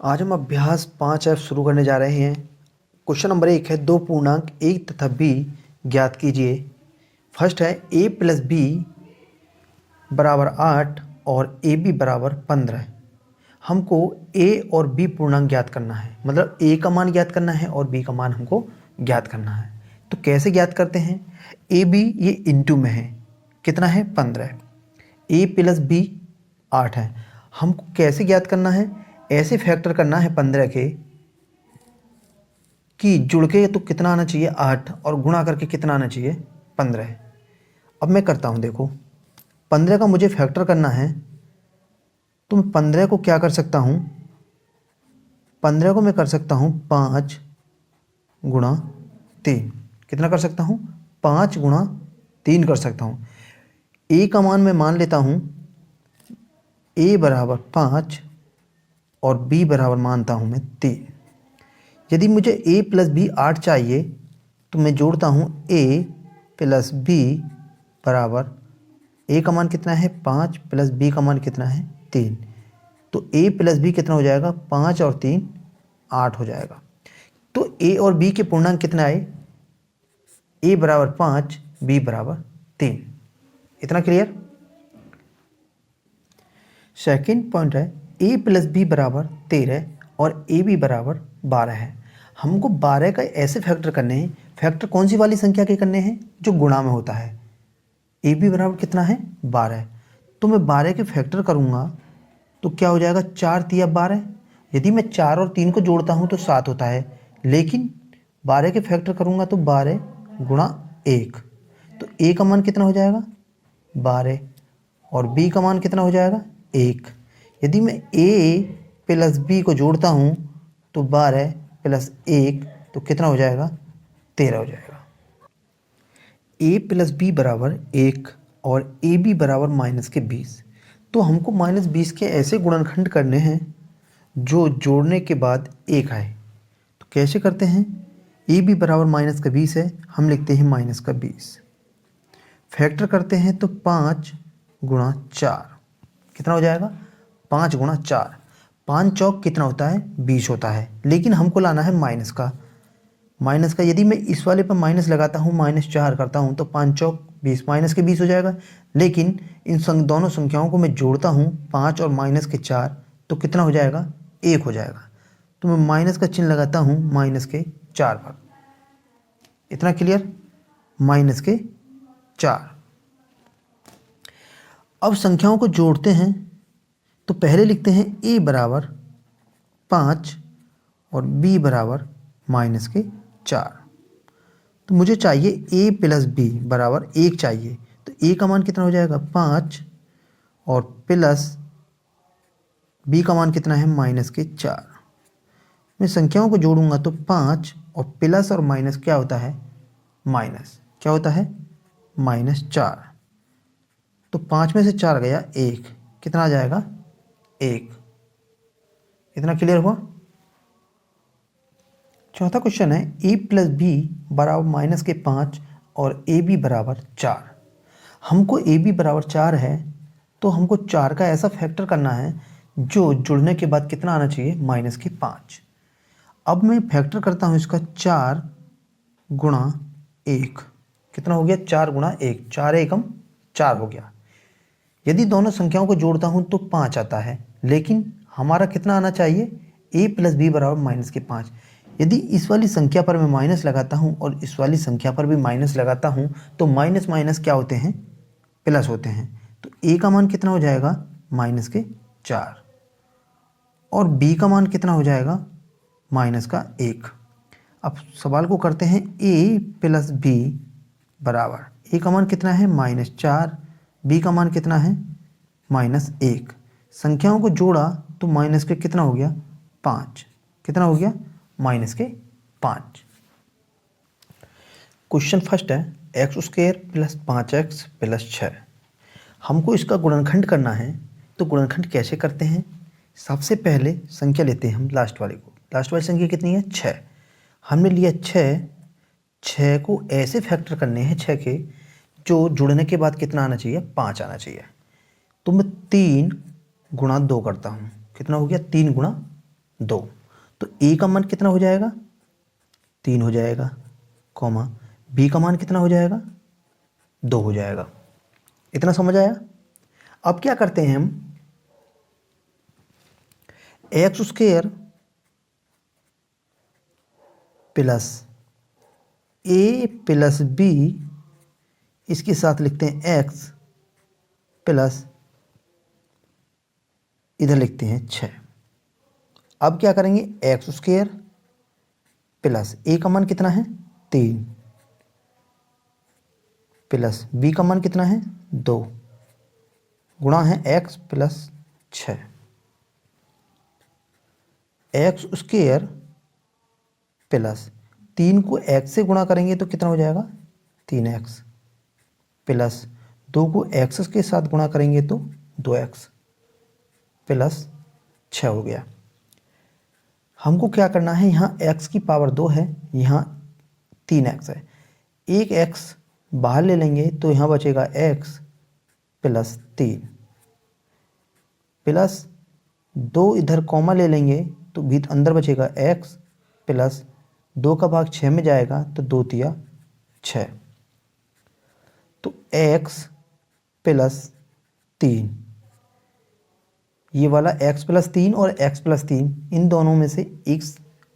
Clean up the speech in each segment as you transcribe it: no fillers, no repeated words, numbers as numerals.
आज हम अभ्यास 5F शुरू करने जा रहे हैं। क्वेश्चन नंबर 1 है, दो पूर्णांक a तथा b ज्ञात कीजिए। फर्स्ट है a प्लस बी बराबर 8 और ए बी बराबर 15। हमको a और b पूर्णांक ज्ञात करना है, मतलब a का मान ज्ञात करना है और b का मान हमको ज्ञात करना है। तो कैसे ज्ञात करते हैं? ए बी ये इंटू में है, कितना है? 15। a प्लस बी 8 है। हमको कैसे ज्ञात करना है? ऐसे फैक्टर करना है 15 के कि जुड़ के तो कितना आना चाहिए 8 और गुणा करके कितना आना चाहिए 15। अब मैं करता हूँ, देखो 15 का मुझे फैक्टर करना है तो मैं 15 को क्या कर सकता हूँ, 15 को मैं कर सकता हूँ 5 गुणा 3। कितना कर सकता हूँ? 5 गुणा 3 कर सकता हूँ। ए का मान मैं मान लेता हूँ a बराबर 5 और b बराबर मानता हूँ मैं 3। यदि मुझे a प्लस बी 8 चाहिए तो मैं जोड़ता हूँ a प्लस बी बराबर, a का मान कितना है 5 प्लस b का मान कितना है 3। तो a प्लस बी कितना हो जाएगा? 5 और 3 8 हो जाएगा। तो a और b के पूर्णांक कितना आए? a बराबर 5, b बराबर 3। इतना क्लियर? सेकंड पॉइंट है a प्लस बी बराबर 13 और ए बी बराबर 12 है। हमको 12 का ऐसे फैक्टर करने हैं, फैक्टर कौन सी वाली संख्या के करने हैं? जो गुणा में होता है। ए बी बराबर कितना है? 12। तो मैं 12 के फैक्टर करूँगा तो क्या हो जाएगा? 4 तिया 12। यदि मैं 4 और 3 को जोड़ता हूँ तो 7 होता है, लेकिन 12 के फैक्टर करूँगा तो 12 गुणा 1। तो ए का मान कितना हो जाएगा? 12 और बी का मान कितना हो जाएगा? 1। यदि मैं a प्लस बी को जोड़ता हूँ तो 12 प्लस 1 तो कितना हो जाएगा? 13 हो जाएगा। a प्लस बी बराबर 1 और ए बी बराबर माइनस के 20। तो हमको माइनस 20 के ऐसे गुणनखंड करने हैं जो जोड़ने के बाद 1 आए। तो कैसे करते हैं? ए बी बराबर माइनस का 20 है, हम लिखते हैं माइनस का 20। फैक्टर करते हैं तो 5 गुणा 4 कितना हो जाएगा? 5 गुणा 4, 5 चौक कितना होता है? 20 होता है, लेकिन हमको लाना है माइनस का। माइनस का यदि मैं इस वाले पर माइनस लगाता हूँ, -4 करता हूँ तो 5 चौक 20, माइनस के 20 हो जाएगा। लेकिन इन दोनों संख्याओं को मैं जोड़ता हूँ 5 और माइनस के 4 तो कितना हो जाएगा? 1 हो जाएगा। तो मैं माइनस का चिन्ह लगाता हूँ माइनस के 4 पर। इतना क्लियर? माइनस के 4। अब संख्याओं को जोड़ते हैं तो पहले लिखते हैं a बराबर 5 और b बराबर माइनस के 4। तो मुझे चाहिए a प्लस बी बराबर 1 चाहिए। तो a का मान कितना हो जाएगा? 5 और प्लस b का मान कितना है? माइनस के 4। मैं संख्याओं को जोड़ूंगा तो 5 और प्लस और माइनस क्या होता है? माइनस। क्या होता है? -4। तो 5 में से 4 गया 1, कितना आ जाएगा? 1। इतना क्लियर हुआ? चौथा क्वेश्चन है a प्लस बी बराबर माइनस के 5 और ए बी बराबर 4। हमको ए बी बराबर 4 है तो हमको 4 का ऐसा फैक्टर करना है जो जुड़ने के बाद कितना आना चाहिए? माइनस के 5। अब मैं फैक्टर करता हूँ इसका 4 गुणा 1। कितना हो गया? 4 गुणा 1, 4 एकम 4 हो गया। यदि दोनों संख्याओं को जोड़ता हूँ तो 5 आता है, लेकिन हमारा कितना आना चाहिए? a प्लस बी बराबर माइनस के 5। यदि इस वाली संख्या पर मैं माइनस लगाता हूँ और इस वाली संख्या पर भी माइनस लगाता हूँ तो माइनस माइनस क्या होते हैं? प्लस होते हैं। तो a का मान कितना हो जाएगा? माइनस के 4 और b का मान कितना हो जाएगा? माइनस का 1। अब सवाल को करते हैं a प्लस बी बराबर, a का मान कितना है? -4, b का मान कितना है? -1। संख्याओं को जोड़ा तो माइनस के कितना हो गया? 5। कितना हो गया? माइनस के 5। क्वेश्चन फर्स्ट है x² प्लस 5x प्लस 6। हमको इसका गुणनखंड करना है। तो गुणनखंड कैसे करते हैं? सबसे पहले संख्या लेते हैं हम लास्ट वाले को। लास्ट वाली संख्या कितनी है? 6। हमने लिया 6। 6 को ऐसे फैक्टर करने हैं 6 के जो जुड़ने के बाद कितना आना चाहिए? 5 आना चाहिए। तो मैं 3 गुणा 2 करता हूँ। कितना हो गया? 3 गुणा 2। तो ए का मान कितना हो जाएगा? 3 हो जाएगा, कॉमा बी का मान कितना हो जाएगा? 2 हो जाएगा। इतना समझ आया? अब क्या करते हैं हम, एक्स स्क्वायर प्लस ए प्लस बी, इसके साथ लिखते हैं एक्स प्लस, इधर लिखते हैं 6। अब क्या करेंगे, एक्स स्क्वायर प्लस ए का मान कितना है? 3 प्लस बी का मान कितना है? 2 गुणा है x plus 6। X square plus 3 को एक्स से गुणा करेंगे तो कितना हो जाएगा? 3x प्लस 2 को एक्स के साथ गुणा करेंगे तो 2x प्लस 6 हो गया। हमको क्या करना है, यहाँ x की पावर 2 है, यहाँ 3x है, एक x बाहर ले लेंगे तो यहाँ बचेगा x प्लस 3 प्लस 2 इधर कॉमा ले लेंगे तो भी अंदर बचेगा x प्लस 2 का भाग 6 में जाएगा तो 2 तिया 6, तो x प्लस 3, ये वाला x प्लस 3 और x प्लस 3, इन दोनों में से एक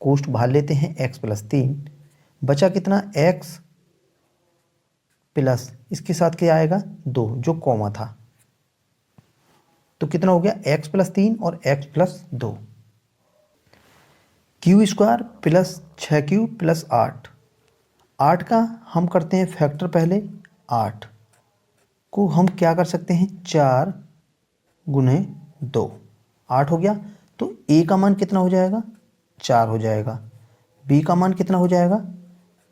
कोष्ठ बाहर लेते हैं, x प्लस 3 बचा कितना? x प्लस इसके साथ क्या आएगा? 2 जो कॉमा था, तो कितना हो गया? x प्लस 3 और x plus 2। Q square plus 6q plus 8, 8 का हम करते हैं फैक्टर पहले, 8 को हम क्या कर सकते हैं? 4 गुने 2, 8 हो गया। तो a का मान कितना हो जाएगा? 4 हो जाएगा, b का मान कितना हो जाएगा?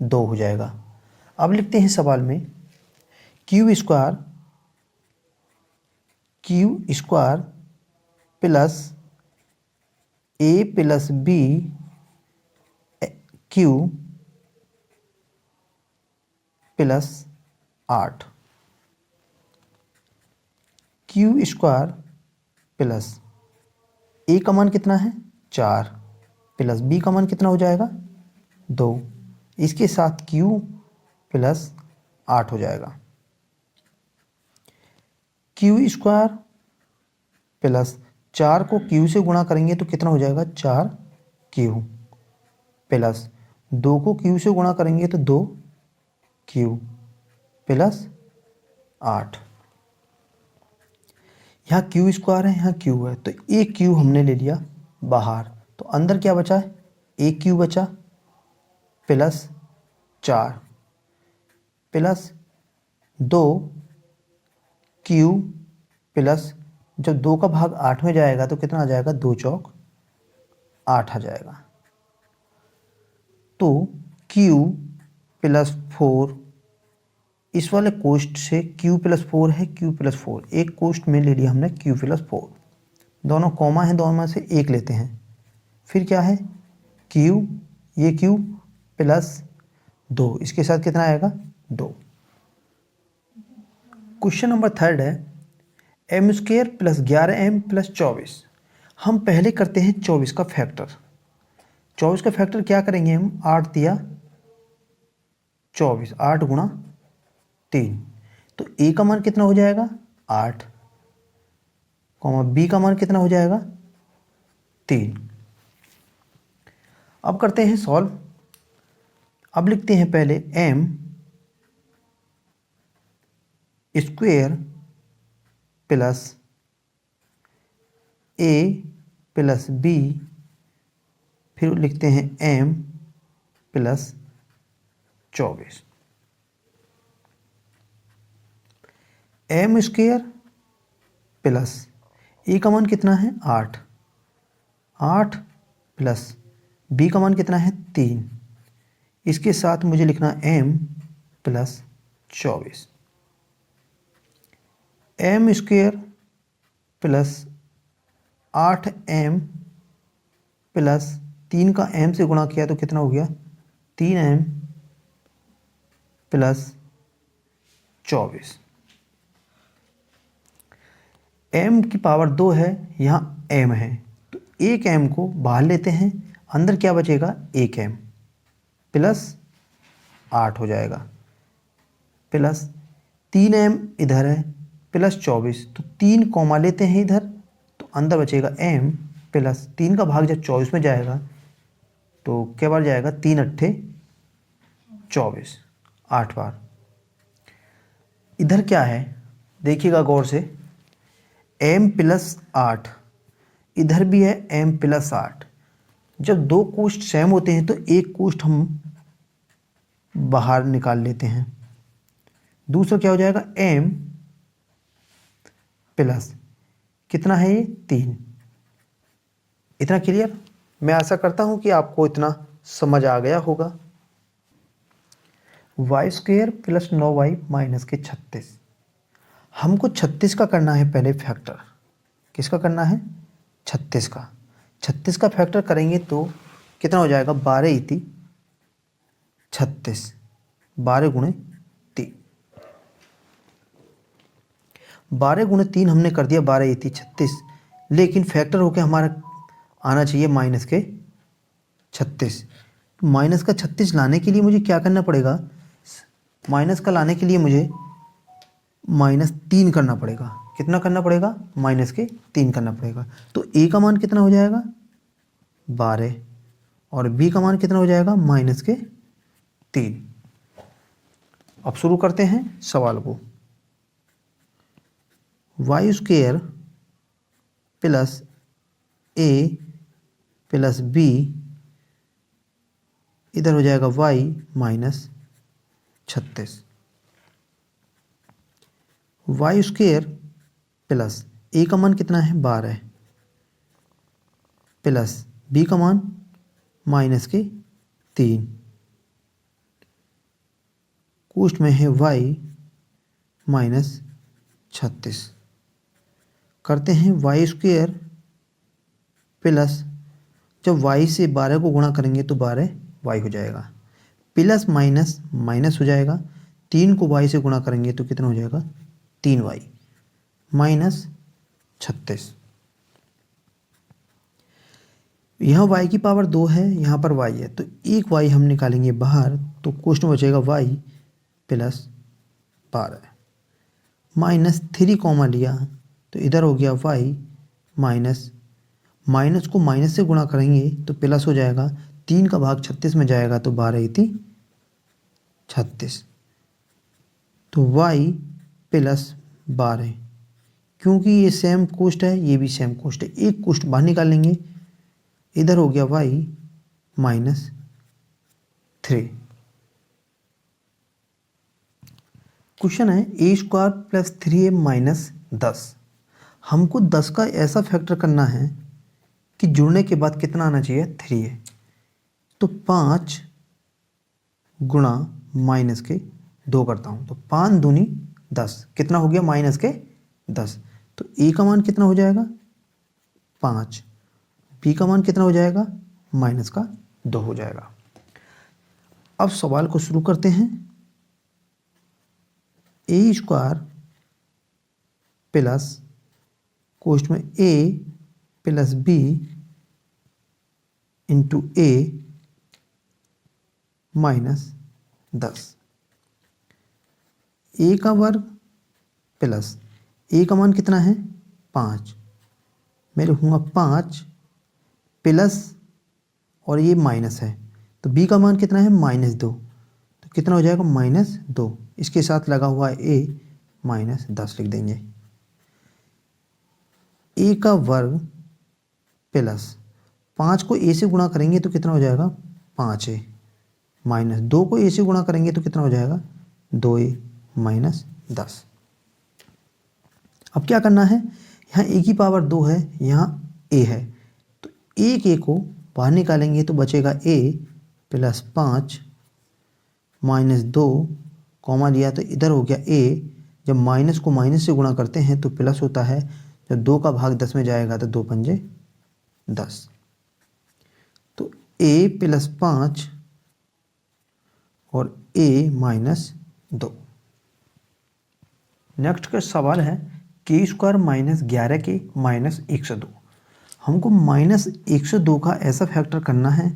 2 हो जाएगा। अब लिखते हैं सवाल में Q square plus a plus B Q plus 8, Q square plus A का मान कितना है? 4 प्लस बी का मान कितना हो जाएगा? 2, इसके साथ क्यू प्लस 8 हो जाएगा। क्यू स्क्वायर प्लस 4 को क्यू से गुणा करेंगे तो कितना हो जाएगा? 4 क्यू प्लस 2 को क्यू से गुणा करेंगे तो 2 क्यू प्लस 8। यहाँ क्यू स्क्वायर है, यहाँ क्यू है, तो एक क्यू हमने ले लिया बाहर, तो अंदर क्या बचा है? एक क्यू बचा प्लस 4 प्लस 2 क्यू प्लस, जब 2 का भाग 8 में जाएगा तो कितना आ जाएगा? 2 चौक 8 आ जाएगा। तो क्यू प्लस 4, इस वाले कोष्ठ से q प्लस 4 है, q प्लस 4 एक कोष्ठ में ले लिया हमने q प्लस 4, दोनों कॉमा है, दोनों में से एक लेते हैं, फिर क्या है? q, ये q प्लस 2, इसके साथ कितना आएगा? 2। क्वेश्चन नंबर 3 है M square plus 11m plus 24। हम पहले करते हैं 24 का फैक्टर। 24 का फैक्टर क्या करेंगे हम? 8 दिया 24, 8 गुणा 3, तो a का मान कितना हो जाएगा? 8, कॉमा b का मान कितना हो जाएगा? 3। अब करते हैं सॉल्व। अब लिखते हैं पहले m square plus a plus b, फिर लिखते हैं m plus 24। M square plus A का मान कितना है? 8, 8 प्लस बी का मान कितना है? 3, इसके साथ मुझे लिखना m plus 24। M square plus 8m plus 3 का m से गुणा किया तो कितना हो गया? 3m plus 24। m की पावर 2 है, यहाँ m है, तो एक m को बाहर लेते हैं, अंदर क्या बचेगा, 1m प्लस 8 हो जाएगा, प्लस 3m इधर है प्लस 24, तो 3 कॉमा लेते हैं इधर, तो अंदर बचेगा m प्लस 3 का भाग जब 24 में जाएगा तो क्या बार जाएगा, 3 अट्ठे 24, 8 बार। इधर क्या है देखिएगा गौर से, m प्लस 8, इधर भी है m प्लस 8। जब दो कोष्ठ सेम होते हैं तो एक कोष्ठ हम बाहर निकाल लेते हैं, दूसरा क्या हो जाएगा, m प्लस कितना है ये, 3। इतना क्लियर? मैं आशा करता हूं कि आपको इतना समझ आ गया होगा। Y square plus 9y minus के 36, हमको 36 का करना है पहले फैक्टर। किसका करना है, 36 का। 36 का फैक्टर करेंगे तो कितना हो जाएगा, 12 इति 36, 12 गुणे 3, 12 गुणे 3 हमने कर दिया 12 इति 36, लेकिन फैक्टर होके हमारा आना चाहिए माइनस के 36। माइनस का 36 लाने के लिए मुझे क्या करना पड़ेगा, माइनस का लाने के लिए मुझे -3 करना पड़ेगा। कितना करना पड़ेगा, -3 करना पड़ेगा। तो a का मान कितना हो जाएगा, 12, और b का मान कितना हो जाएगा, -3। अब शुरू करते हैं सवाल को। Y square plus a plus b, इधर हो जाएगा y minus 36। Y square plus a का मान कितना है, 12, प्लस b का मान -3, कोष्ठ में है y माइनस 36। करते हैं वाई स्क्वेयर प्लस, जब y से 12 को गुणा करेंगे तो 12y हो जाएगा, प्लस माइनस माइनस हो जाएगा, 3 को y से गुणा करेंगे तो कितना हो जाएगा, 3y माइनस 36। यहाँ y की पावर 2 है, यहाँ पर y है, तो एक y हम निकालेंगे बाहर, तो कोष्ठ में बचेगा y प्लस 12, -3 कॉमा लिया तो इधर हो गया y माइनस, माइनस को माइनस से गुणा करेंगे तो प्लस हो जाएगा, 3 का भाग 36 में जाएगा तो 12 इति 36, तो y प्लस 12, क्योंकि ये सेम कोष्ठ है ये भी सेम कोष्ठ है, एक कोष्ठ बाहर निकाल लेंगे, इधर हो गया y -3। क्वेश्चन है a square plus 3a minus 10, हमको 10 का ऐसा फैक्टर करना है कि जुड़ने के बाद कितना आना चाहिए, 3a। तो 5 गुणा माइनस के 2 करता हूँ, तो 5 दूनी 10, कितना हो गया, -10। तो a का मान कितना हो जाएगा, 5, b का मान कितना हो जाएगा, -2 हो जाएगा। अब सवाल को शुरू करते हैं। a स्क्वायर प्लस कोष्ठ में a plus b into a minus 10, a का वर्ग प्लस a का मान कितना है, 5, मैं लिखूँगा 5 प्लस, और ये माइनस है तो b का मान कितना है, -2, तो कितना हो जाएगा, -2, इसके साथ लगा हुआ है a -10 लिख देंगे। a का वर्ग प्लस 5 को a से गुणा करेंगे तो कितना हो जाएगा, 5a, माइनस 2 को a से गुणा करेंगे तो कितना हो जाएगा, 2a माइनस 10। अब क्या करना है, यहाँ a की पावर 2 है, यहाँ a है, तो एक a को बाहर निकालेंगे तो बचेगा a प्लस 5 -2 कॉमा लिया तो इधर हो गया a, जब माइनस को माइनस से गुणा करते हैं तो प्लस होता है, जब 2 का भाग 10 में जाएगा तो 2 पंजे 10, तो a प्लस 5 और a -2। नेक्स्ट का सवाल है k स्क्वायर -11 के -102, हमको -102 का ऐसा फैक्टर करना है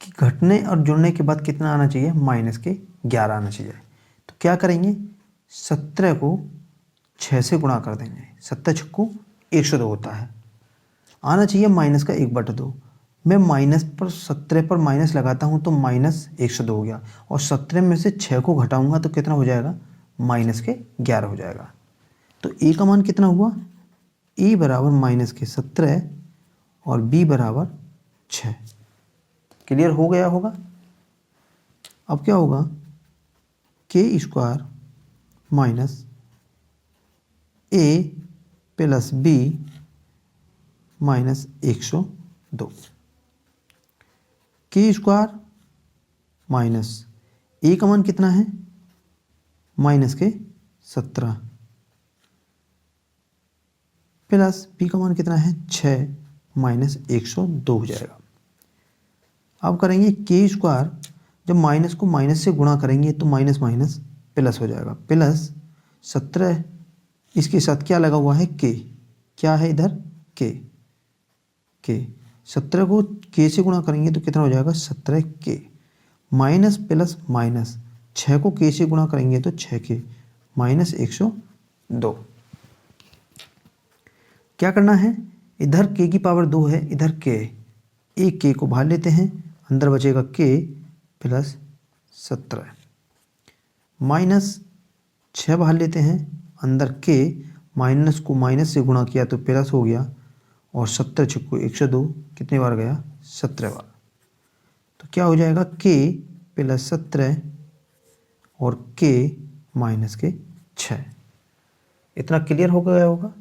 कि घटने और जुड़ने के बाद कितना आना चाहिए, -11 आना चाहिए। तो क्या करेंगे, 17 को 6 से गुणा कर देंगे, 17 छक्कू 102 होता है, आना चाहिए -1/2। मैं माइनस पर 17 पर माइनस लगाता हूँ तो -102 हो गया, और 17 में से 6 को घटाऊंगा तो कितना हो जाएगा, -11 हो जाएगा। तो ए का मान कितना हुआ, ए बराबर -17 और बी बराबर 6। क्लियर हो गया होगा। अब क्या होगा, k² माइनस ए प्लस बी -102, k² माइनस ए का मान कितना है, -17 प्लस बी का मान कितना है, 6 -102 हो जाएगा। अब करेंगे k², जब माइनस को माइनस से गुणा करेंगे तो माइनस माइनस प्लस हो जाएगा, प्लस 17, इसके साथ क्या लगा हुआ है, k, क्या है इधर, k, 17 को k से गुणा करेंगे तो कितना हो जाएगा, 17k, माइनस प्लस माइनस 6 को k से गुणा करेंगे तो 6k, -102। क्या करना है, इधर k की पावर 2 है, इधर k है, एक k को बाहर लेते हैं, अंदर बचेगा k प्लस 17, माइनस 6 बाहर लेते हैं, अंदर k, माइनस को माइनस से गुणा किया तो प्लस हो गया, और 17 छक्कू 102 कितने बार गया, 17 बार। तो क्या हो जाएगा, k प्लस 17 और k -6। इतना क्लियर हो गया होगा।